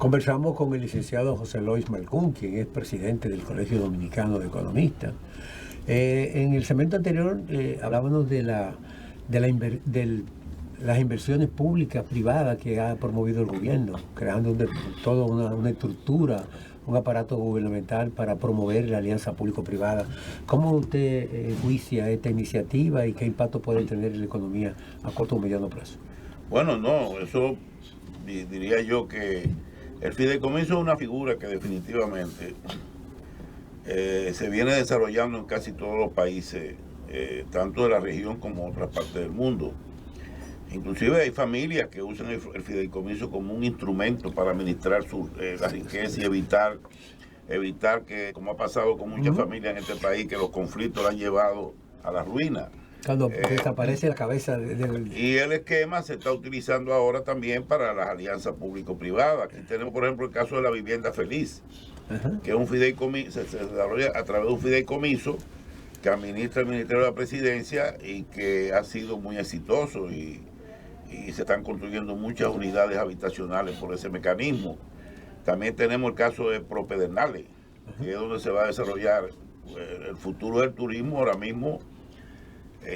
Conversamos con el licenciado José Lois Malcún, quien es presidente del Colegio Dominicano de Economistas. En el segmento anterior hablábamos de las inversiones públicas, privadas que ha promovido el gobierno, creando toda una estructura, un aparato gubernamental para promover la alianza público-privada. ¿Cómo usted juicia esta iniciativa y qué impacto puede tener en la economía a corto o mediano plazo? Bueno, no, eso diría yo que el fideicomiso es una figura que definitivamente se viene desarrollando en casi todos los países, tanto de la región como otras partes del mundo. Inclusive hay familias que usan el fideicomiso como un instrumento para administrar la riqueza y evitar que, como ha pasado con muchas familias en este país, que los conflictos la han llevado a la ruina. Cuando desaparece la cabeza Y el esquema se está utilizando ahora también para las alianzas público-privadas. Aquí tenemos, por ejemplo, el caso de la vivienda feliz, que es un fideicomiso, se desarrolla a través de un fideicomiso que administra el Ministerio de la Presidencia y que ha sido muy exitoso y se están construyendo muchas unidades habitacionales por ese mecanismo. También tenemos el caso de Propedernales, que es donde se va a desarrollar el futuro del turismo. Ahora mismo,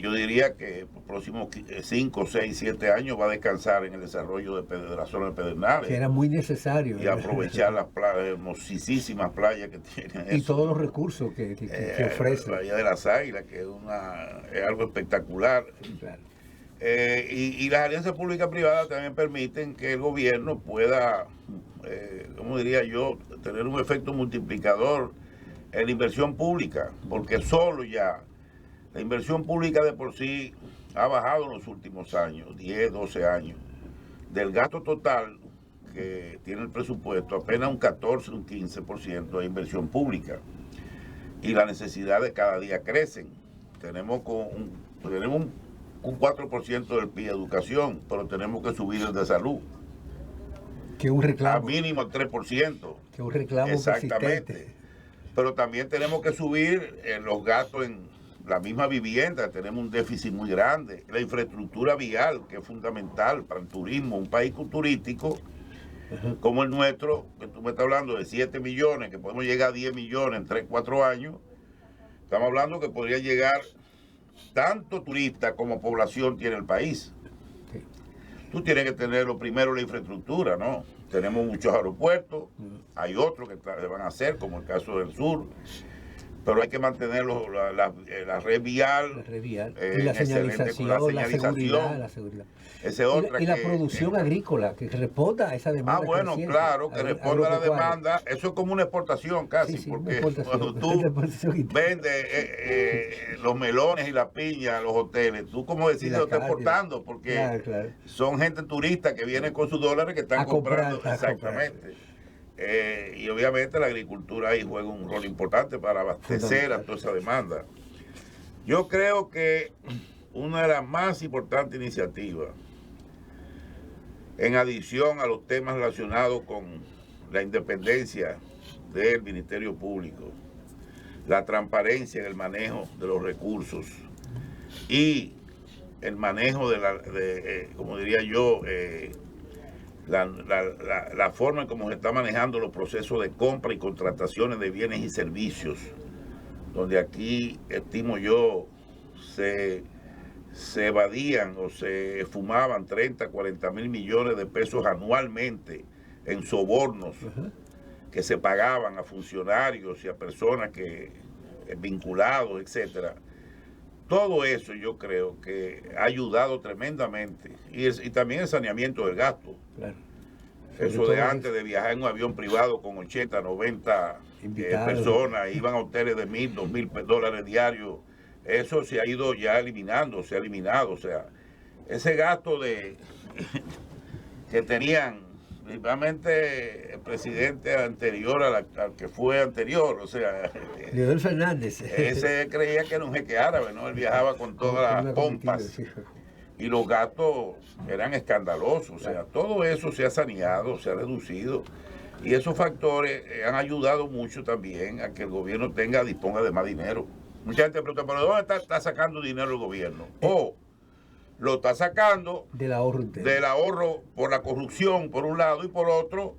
yo diría que los próximos 5, 6, 7 años va a descansar en el desarrollo de la zona de Pedernales. Que era muy necesario. Y aprovechar las playas, hermosísimas playas que tienen. Y todos los recursos que ofrece. La Bahía de las Águilas, que es algo espectacular. Claro. Y las alianzas públicas privadas también permiten que el gobierno pueda, como diría yo, tener un efecto multiplicador en la inversión pública, porque solo ya la inversión pública de por sí ha bajado en los últimos años, 10, 12 años. Del gasto total que tiene el presupuesto, apenas un 14, un 15% de inversión pública. Y las necesidades cada día crecen. Tenemos un 4% del PIB de educación, pero tenemos que subir el de salud. Que un reclamo. A mínimo el 3%. Que un reclamo. Exactamente. Persistente. Pero también tenemos que subir los gastos en la misma vivienda. Tenemos un déficit muy grande. La infraestructura vial, que es fundamental para el turismo. Un país turístico como el nuestro, que tú me estás hablando de 7 millones, que podemos llegar a 10 millones en 3, 4 años. Estamos hablando que podría llegar tanto turista como población tiene el país. Tú tienes que tener lo primero, la infraestructura, ¿no? Tenemos muchos aeropuertos, hay otros que se van a hacer, como el caso del sur, pero hay que mantener la red vial, y la señalización, la seguridad. Y la producción agrícola, que responda a esa demanda. Bueno, claro, que responda a la demanda. Eso es como una exportación casi, porque cuando tú vendes los melones y la piña a los hoteles, tú como decides lo estás exportando, porque son gente turista que viene con sus dólares que están comprando. Exactamente. Y obviamente la agricultura ahí juega un rol importante para abastecer a toda esa demanda. Yo creo que una de las más importantes iniciativas, en adición a los temas relacionados con la independencia del Ministerio Público, la transparencia en el manejo de los recursos y el manejo como diría yo, la forma en cómo se está manejando los procesos de compra y contrataciones de bienes y servicios, donde aquí, estimo yo, se evadían o se fumaban 30, 40 mil millones de pesos anualmente en sobornos que se pagaban a funcionarios y a personas vinculados, etcétera. Todo eso yo creo que ha ayudado tremendamente. Y también el saneamiento del gasto. Claro. Eso de antes de viajar en un avión privado con 80, 90 personas, iban a hoteles de $1,000, $2,000 diarios. Eso se ha ido ya eliminando, se ha eliminado. O sea, ese gasto que tenían principalmente el presidente anterior al que fue anterior, o sea, Leonel Fernández. Ese creía que era un jeque árabe, ¿no? Él viajaba con todas las pompas y los gastos eran escandalosos. O sea, todo eso se ha saneado, se ha reducido. Y esos factores han ayudado mucho también a que el gobierno disponga de más dinero. Mucha gente pregunta, ¿pero de dónde está sacando dinero el gobierno? Lo está sacando del ahorro por la corrupción, por un lado, y por otro,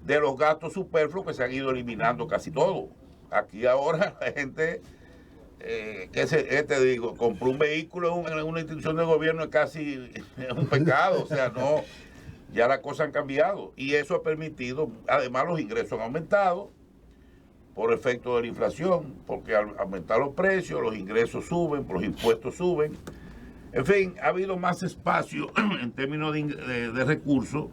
de los gastos superfluos que se han ido eliminando casi todo. Aquí ahora la gente, te digo, compró un vehículo en una institución de gobierno es casi un pecado, o sea, no, ya las cosas han cambiado y eso ha permitido, además los ingresos han aumentado por efecto de la inflación, porque al aumentar los precios, los ingresos suben, los impuestos suben. En fin, ha habido más espacio en términos de recursos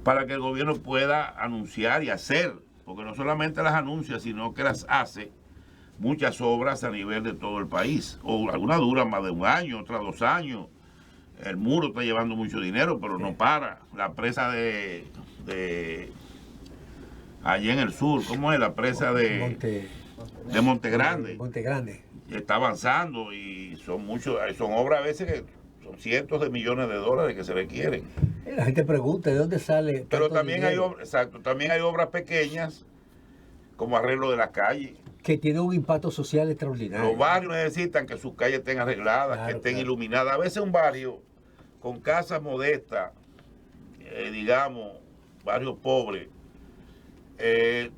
para que el gobierno pueda anunciar y hacer, porque no solamente las anuncia, sino que las hace muchas obras a nivel de todo el país. O algunas duran más de un año, otras 2 años. El muro está llevando mucho dinero, pero no para. La presa de allí en el sur, ¿cómo es? La presa de Monte Grande. Monte Grande. Está avanzando y son obras a veces que son cientos de millones de dólares que se requieren. La gente pregunta de dónde sale. Pero también también hay obras pequeñas como arreglo de las calles. Que tiene un impacto social extraordinario. Los barrios necesitan que sus calles estén arregladas, claro, que estén iluminadas. A veces un barrio con casas modestas, digamos, barrios pobres,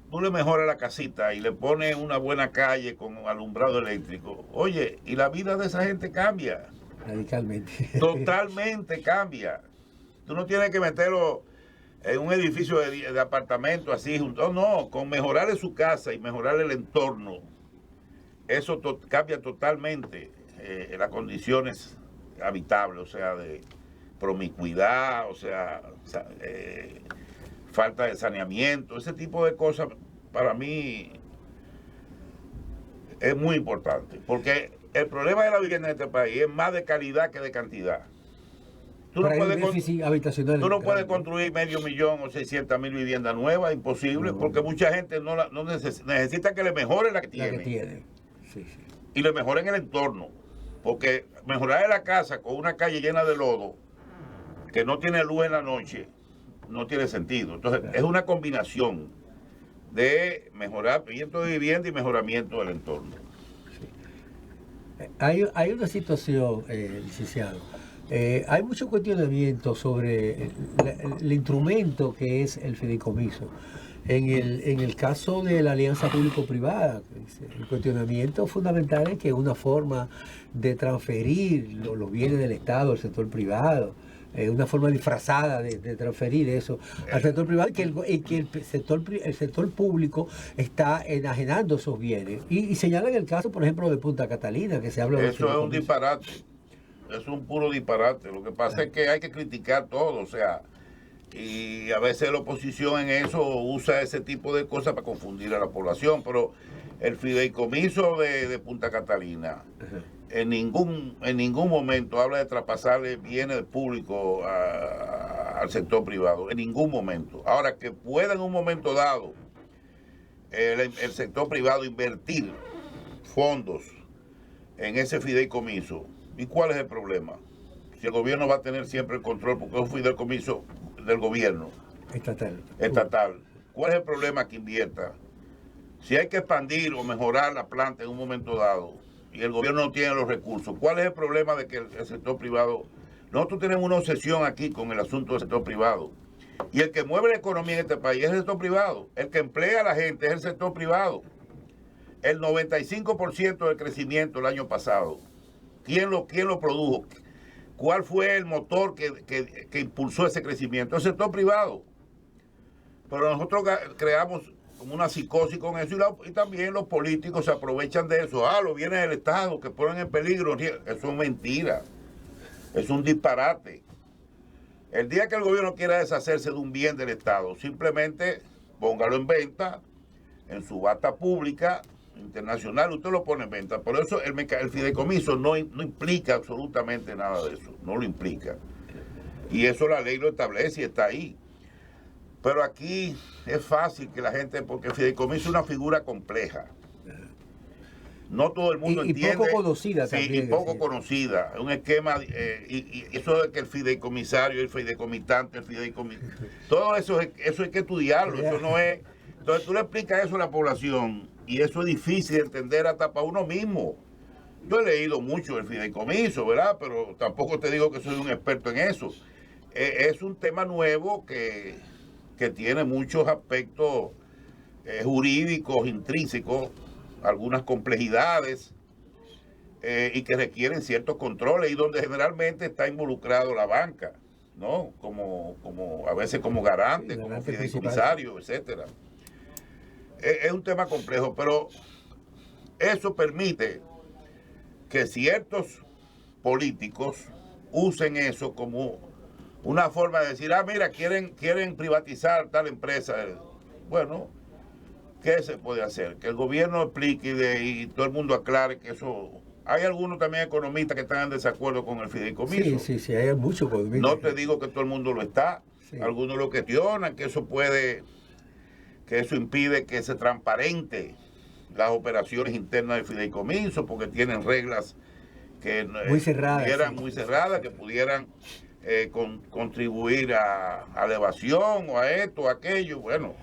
tú le mejoras la casita y le pones una buena calle con alumbrado eléctrico. Oye, y la vida de esa gente cambia. Radicalmente. Totalmente cambia. Tú no tienes que meterlo en un edificio de apartamento así junto. No, con mejorarle su casa y mejorar el entorno, eso cambia totalmente las condiciones habitables, o sea, de promiscuidad, o sea, falta de saneamiento, ese tipo de cosas para mí es muy importante, porque el problema de la vivienda en este país es más de calidad que de cantidad. Tú no puedes construir 500,000 o 600,000 viviendas nuevas, imposible, porque mucha gente no necesita que le mejoren la que tiene. Sí, sí. Y le mejoren el entorno, porque mejorar la casa con una calle llena de lodo, que no tiene luz en la noche, no tiene sentido. Entonces, claro, es una combinación de mejoramiento de vivienda y mejoramiento del entorno. Sí. Hay una situación, licenciado. Hay mucho cuestionamiento sobre el instrumento que es el fideicomiso. En el caso de la alianza público-privada, el cuestionamiento fundamental es que es una forma de transferir los bienes del Estado al sector privado, una forma disfrazada de transferir eso al sector privado, que el sector público está enajenando esos bienes. Y señalan el caso, por ejemplo, de Punta Catalina, que se habla de eso. Es un disparate. Es un puro disparate. Lo que pasa es que hay que criticar todo, o sea, y a veces la oposición en eso usa ese tipo de cosas para confundir a la población, pero el fideicomiso de Punta Catalina en ningún momento habla de traspasarle bienes públicos al sector privado, en ningún momento. Ahora, que pueda en un momento dado el sector privado invertir fondos en ese fideicomiso, ¿y cuál es el problema? Si el gobierno va a tener siempre el control, porque es un fideicomiso del gobierno estatal. ¿Cuál es el problema que invierta? Si hay que expandir o mejorar la planta en un momento dado y el gobierno no tiene los recursos, ¿cuál es el problema de que el sector privado? Nosotros tenemos una obsesión aquí con el asunto del sector privado. Y el que mueve la economía en este país es el sector privado. El que emplea a la gente es el sector privado. El 95% del crecimiento el año pasado, ¿quién lo produjo? ¿Cuál fue el motor que impulsó ese crecimiento? El sector privado. Pero nosotros creamos como una psicosis con eso y también los políticos se aprovechan de eso. Los bienes del Estado que ponen en peligro. Eso es mentira. Es un disparate. El día que el gobierno quiera deshacerse de un bien del Estado, simplemente póngalo en venta, en subasta pública, internacional, usted lo pone en venta. Por eso el fideicomiso no implica absolutamente nada de eso, no lo implica. Y eso la ley lo establece y está ahí. Pero aquí es fácil que la gente, porque el fideicomiso es una figura compleja. No todo el mundo entiende. Y poco conocida también. Sí, y poco conocida. Es un esquema, y eso de que el fideicomisario, el fideicomitante, todo eso hay que estudiarlo. Eso no es. Entonces tú le explicas eso a la población y eso es difícil de entender hasta para uno mismo. Yo he leído mucho el fideicomiso, ¿verdad? Pero tampoco te digo que soy un experto en eso. Es un tema nuevo que que tiene muchos aspectos jurídicos, intrínsecos, algunas complejidades y que requieren ciertos controles y donde generalmente está involucrado la banca, ¿no? Como a veces como garante, sí, como fideicomisario, etcétera. Es un tema complejo, pero eso permite que ciertos políticos usen eso como una forma de decir, mira, quieren privatizar tal empresa. Bueno, ¿qué se puede hacer? Que el gobierno explique y todo el mundo aclare que eso... Hay algunos también economistas que están en desacuerdo con el fideicomiso. Sí, hay muchos economistas. No te digo que todo el mundo lo está. Sí. Algunos lo cuestionan, que eso impide que se transparente las operaciones internas del fideicomiso, porque tienen reglas que muy cerradas, muy cerradas, que pudieran contribuir a la evasión o a esto o a aquello. Bueno,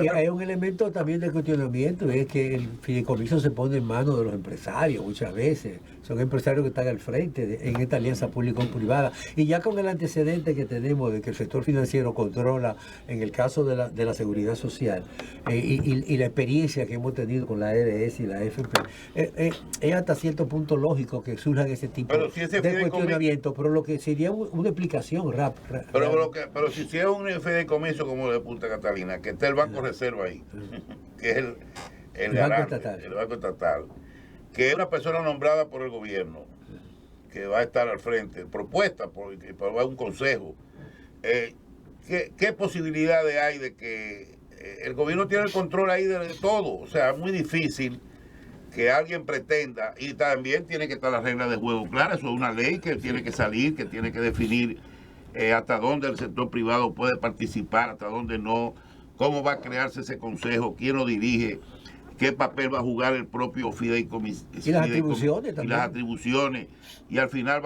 y hay un elemento también de cuestionamiento, es que el fideicomiso se pone en manos de los empresarios muchas veces. Son empresarios que están al frente en esta alianza público-privada. Y ya con el antecedente que tenemos de que el sector financiero controla, en el caso de la seguridad social, y la experiencia que hemos tenido con la EDS y la AFP, es hasta cierto punto lógico que surjan ese tipo de cuestionamiento, pero lo que sería una explicación rápida. Pero si es un fideicomiso como de Punta Catalina, que está el Banco Reserva ahí, que es el Banco Estatal, que es una persona nombrada por el gobierno, que va a estar al frente, propuesta por un consejo. ¿Qué posibilidades hay de que el gobierno tiene el control ahí de todo? O sea, es muy difícil que alguien pretenda, y también tiene que estar las reglas de juego claras. Eso es una ley que tiene que salir, que tiene que definir hasta dónde el sector privado puede participar, hasta dónde no, cómo va a crearse ese consejo, quién lo dirige, qué papel va a jugar el propio fideicomiso. Y las atribuciones también. Y las atribuciones. Y al final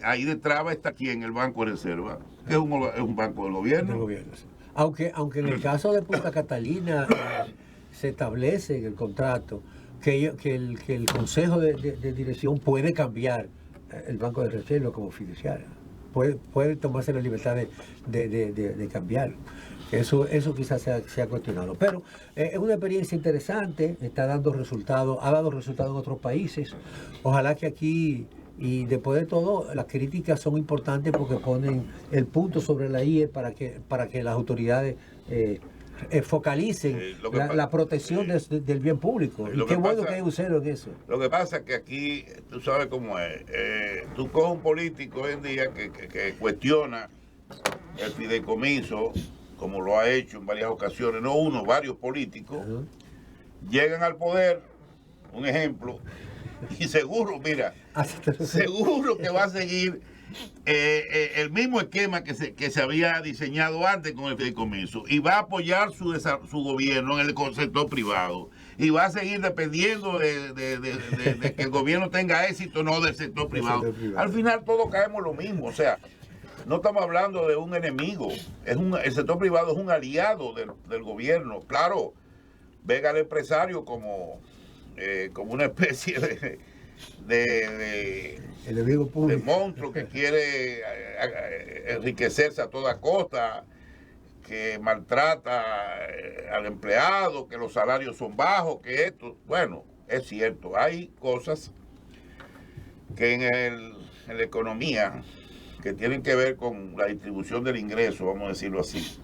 ahí detrás va a estar quién, el Banco de Reserva, que es un banco del gobierno. Del gobierno, sí. Aunque en el caso de Punta Catalina se establece en el contrato que el Consejo de Dirección puede cambiar el Banco de Reserva como fiduciario. Puede tomarse la libertad de cambiarlo. Eso quizás se ha cuestionado. Pero es una experiencia interesante, está dando resultados, ha dado resultados en otros países. Ojalá que aquí, y después de todo, las críticas son importantes porque ponen el punto sobre la IE para que las autoridades focalicen la protección del bien público. Y qué bueno que hay un cero en eso. Lo que pasa es que aquí, tú sabes cómo es, tú coges un político hoy en día que cuestiona el fideicomiso, como lo ha hecho en varias ocasiones, no uno, varios políticos, llegan al poder, un ejemplo, y seguro, mira, seguro que va a seguir el mismo esquema que se había diseñado antes con el fideicomiso, y va a apoyar su gobierno en el sector privado, y va a seguir dependiendo de que el gobierno tenga éxito o no del sector privado. Al final todos caemos lo mismo, o sea, no estamos hablando de un enemigo, el sector privado es un aliado del gobierno. Claro, ve al empresario como una especie de monstruo que quiere enriquecerse a toda costa, que maltrata al empleado, que los salarios son bajos, que esto, bueno, es cierto, hay cosas que en la economía que tienen que ver con la distribución del ingreso, vamos a decirlo así,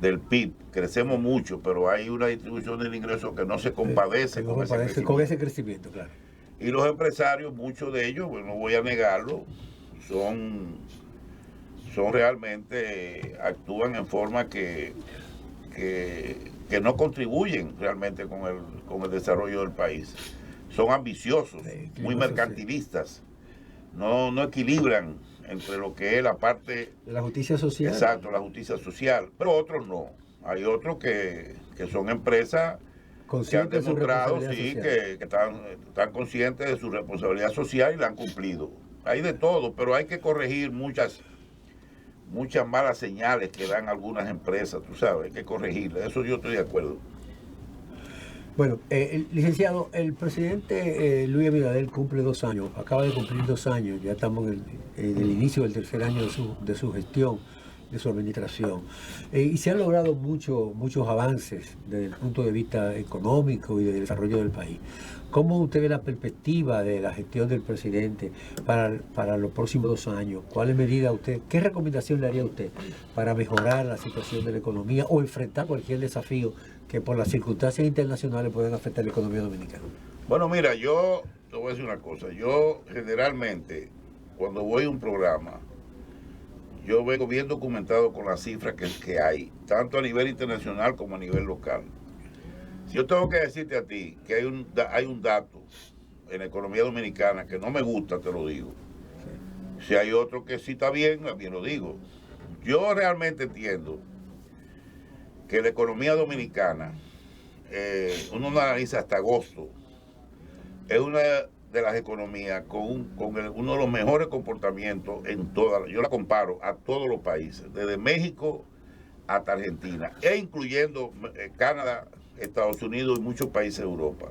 del PIB. Crecemos mucho, pero hay una distribución del ingreso que no se compadece con ese crecimiento, claro. Y los empresarios, muchos de ellos, bueno, no voy a negarlo, son realmente, actúan en forma que no contribuyen realmente con el desarrollo del país. Son ambiciosos, muy mercantilistas, no equilibran entre lo que es la parte de la justicia social. Exacto, la justicia social, pero otros no. Hay otros que son empresas que han demostrado, sí, que están conscientes de su responsabilidad social y la han cumplido. Hay de todo, pero hay que corregir muchas malas señales que dan algunas empresas, tú sabes, hay que corregirlas. Eso yo estoy de acuerdo. Bueno, licenciado, el presidente Luis Abinader cumple 2 años, acaba de cumplir 2 años, ya estamos en el inicio del tercer año de su gestión, de su administración. Y se han logrado muchos avances desde el punto de vista económico y de desarrollo del país. ¿Cómo usted ve la perspectiva de la gestión del presidente para los próximos 2 años? ¿Cuáles medidas qué recomendación le haría a usted para mejorar la situación de la economía o enfrentar cualquier desafío que por las circunstancias internacionales puedan afectar la economía dominicana? Bueno, mira, yo te voy a decir una cosa. Yo generalmente, cuando voy a un programa, yo vengo bien documentado con las cifras que hay, tanto a nivel internacional como a nivel local. Si yo tengo que decirte a ti que hay un dato en la economía dominicana que no me gusta, te lo digo. Si hay otro que sí está bien, también lo digo. Yo realmente entiendo que la economía dominicana, uno lo analiza hasta agosto, es una de las economías con uno de los mejores comportamientos en toda, yo la comparo a todos los países, desde México hasta Argentina, e incluyendo Canadá, Estados Unidos y muchos países de Europa.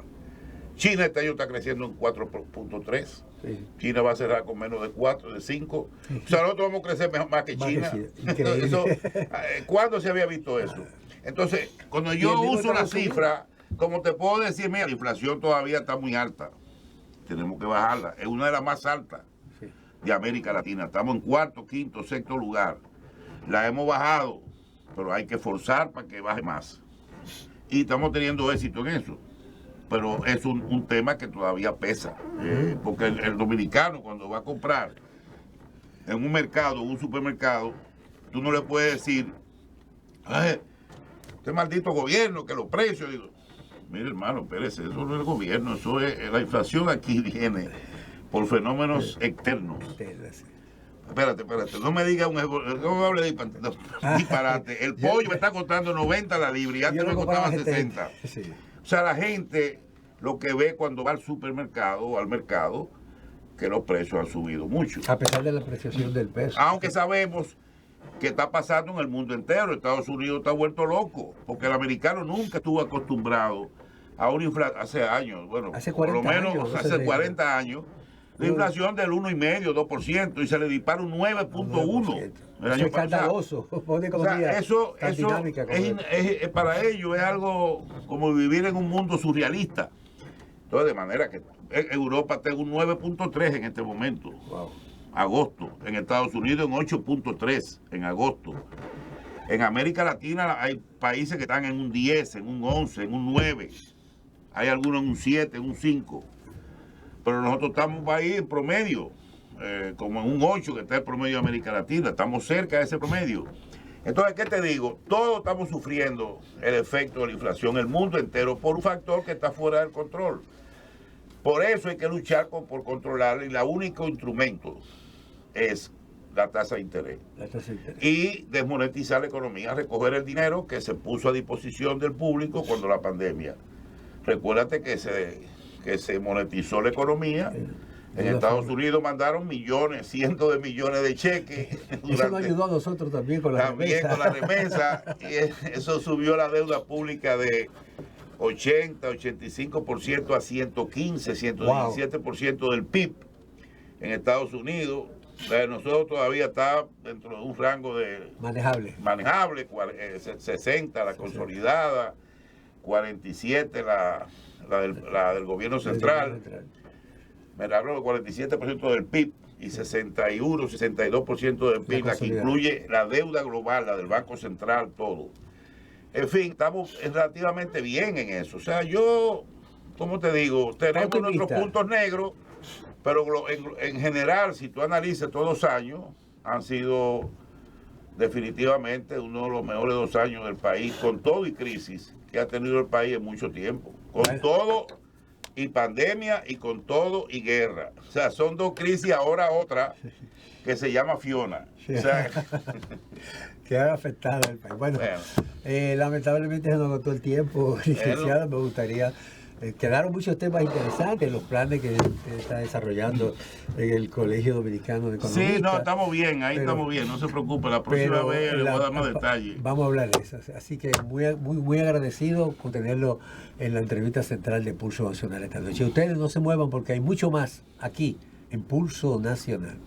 China este año está creciendo en 4.3. Sí. China va a cerrar con menos de 4, de 5. Sí. O sea, nosotros vamos a crecer más que China. Eso, ¿cuándo se había visto eso? Entonces, cuando yo uso la cifra, como te puedo decir, mira, la inflación todavía está muy alta. Tenemos que bajarla. Es una de las más altas de América Latina. Estamos en 4º, 5º, 6º lugar. La hemos bajado, pero hay que forzar para que baje más. Y estamos teniendo éxito en eso. Pero es un tema que todavía pesa. Porque el dominicano, cuando va a comprar en un mercado, un supermercado, tú no le puedes decir, este maldito gobierno, que los precios. Digo, mire, hermano, espérese, eso no es el gobierno, eso es la inflación aquí viene por fenómenos externos. Espérate, no me diga no me hable de disparate. El pollo me está costando 90 la libra y antes me costaba 60. Sí. O sea, la gente lo que ve cuando va al supermercado o al mercado, que los precios han subido mucho. A pesar de la apreciación del peso. Aunque sabemos que está pasando en el mundo entero. Estados Unidos está vuelto loco, porque el americano nunca estuvo acostumbrado a una inflación, hace años, bueno, por lo menos años, hace 40 años, la inflación del 1,5%, 2%, y se le dispara un 9.1%. El año pasado. O sea, eso para ellos es algo como vivir en un mundo surrealista. Entonces, de manera que Europa está en un 9.3 en este momento. Wow. Agosto. En Estados Unidos en 8.3 en agosto. En América Latina hay países que están en un 10, en un 11, en un 9. Hay algunos en un 7, en un 5. Pero nosotros estamos ahí en promedio, como en un 8 que está el promedio de América Latina. Estamos cerca de ese promedio. Entonces, ¿qué te digo? Todos estamos sufriendo el efecto de la inflación, el mundo entero, por un factor que está fuera del control. Por eso hay que luchar por controlarlo, y el único instrumento es la tasa de interés. Y desmonetizar la economía, recoger el dinero que se puso a disposición del público cuando la pandemia. Recuérdate que se monetizó la economía. En Estados Unidos mandaron millones, cientos de millones de cheques. Eso nos ayudó a nosotros también con la remesa. También con la remesa. Y eso subió la deuda pública de 80, 85% a 115, 117% del PIB en Estados Unidos. Nosotros todavía está dentro de un rango de manejable, 60 la consolidada, 47 la del gobierno central. Me hablo del 47% del PIB y 61, 62% del PIB, la que incluye la deuda global, la del Banco Central, todo. En fin, estamos relativamente bien en eso. O sea, yo, como te digo, tenemos nuestros puntos negros, pero en general, si tú analizas todos los años, han sido definitivamente uno de los mejores 2 años del país, con todo y crisis que ha tenido el país en mucho tiempo. Con todo y pandemia, y con todo y guerra. O sea, son 2 crisis, ahora otra que se llama Fiona. O sea, que ha afectado al país. Bueno. Lamentablemente se nos agotó el tiempo, licenciado. Me gustaría, quedaron muchos temas interesantes, los planes que está desarrollando en el Colegio Dominicano de Economistas. Sí, no, estamos bien, estamos bien, no se preocupe, la próxima vez le voy a dar más detalles. Vamos a hablar de eso, así que muy agradecido con tenerlo en la entrevista central de Pulso Nacional esta noche. Ustedes no se muevan porque hay mucho más aquí en Pulso Nacional.